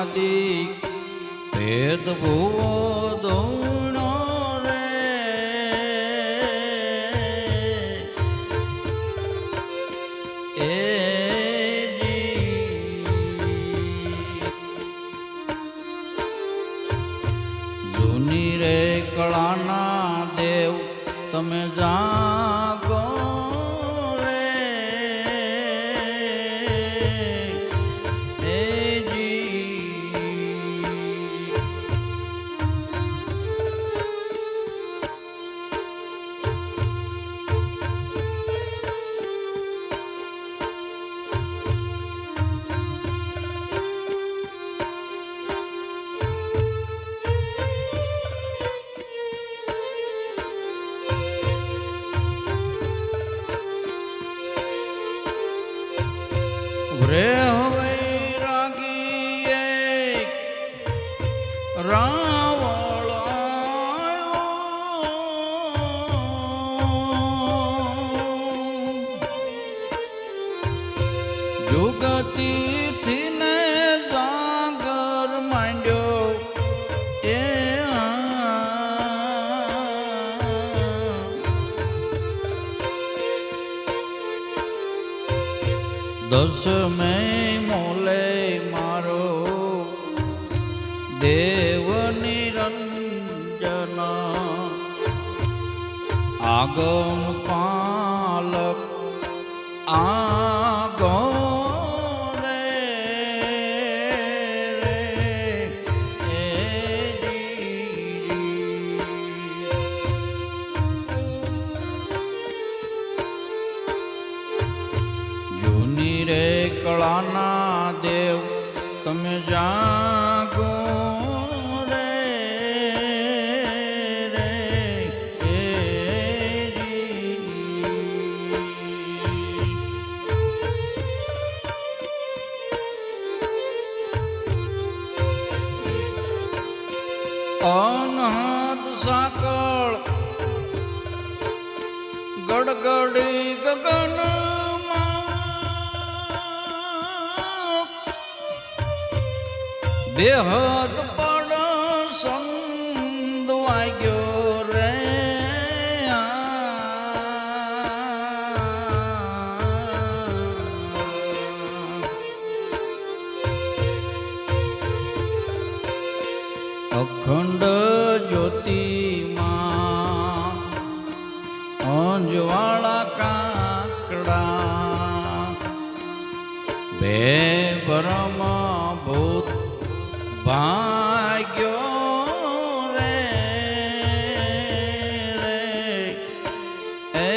અનાદિ ભેદ ભુવો દોણો રે એ જૂની રે કળાના દેવ તમે જાગો રે હવે રાગી એક રાવળ જુગતી થી ને જાગર માંડ્યો એ દસ મેં મોલે મારો દેવ નિરંજન આગમ પાલક આગો રે કળાના દેવ તમે જાગો રે રે અનહદ સાકળ ગડગડી ગગન બેહદ પડ સંદ વાગ્યો રે અખંડ જ્યોતિમાં અંજવાળા કાકડા બે પરમ ભૂત ભાગ્યો રે રે એ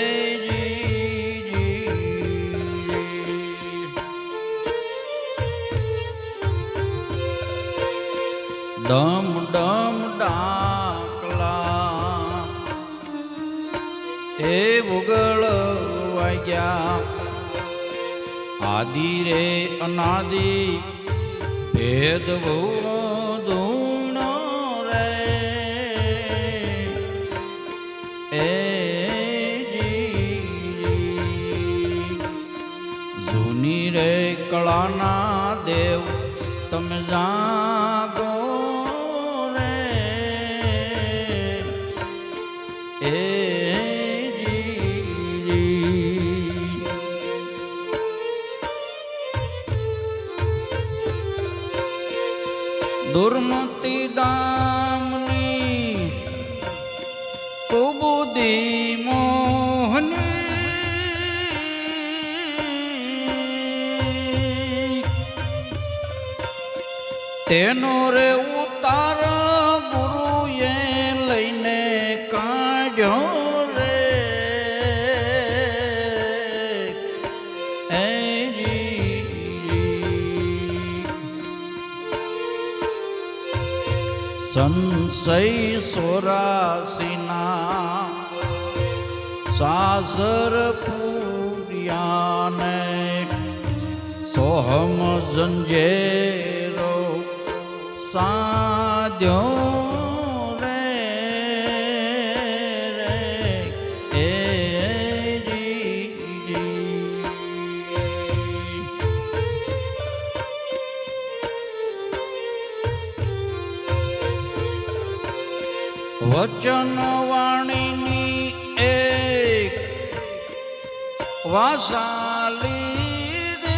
ડમ ડમ ડાકલા એ ઉગળ વાગ્યા આદિ રે અનાદિ ભેદ ધૂણો રે એ જૂની રે કળાના દેવ તમે જાગો રે એ દુર્મતિ દામની કુબુદ્ધિ મોહની તેનો રે ઉતાર ગુરુએ લઈને કાઢ્યો રે સંશય સોરાસીના સાસર પૂર્યાને સોહમ જંજેરો સાધ્યો રે એ વચન વાણીની એક વાસાલી દે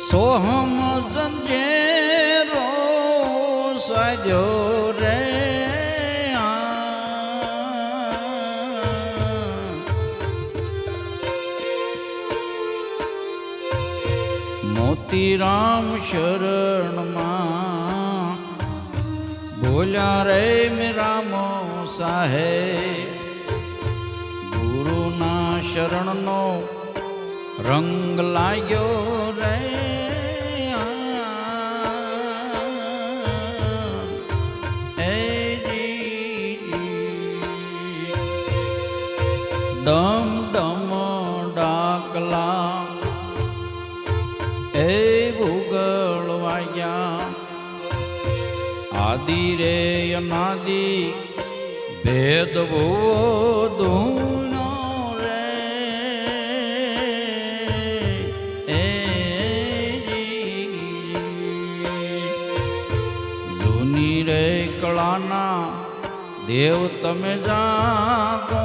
સોહમ સંજેરો સાજો રે મોતી રામ શરણમાં બોલ્યા રે રામો સાહેબ ગુરુના શરણનો રંગ લાગ્યો રે ડમ ડમ ડાકલા એ ભૂગળ વાગ્યા આદિ રે અનાદિ ભેદ બોધુનો રે જૂની રે કળાના દેવ તમે જાગો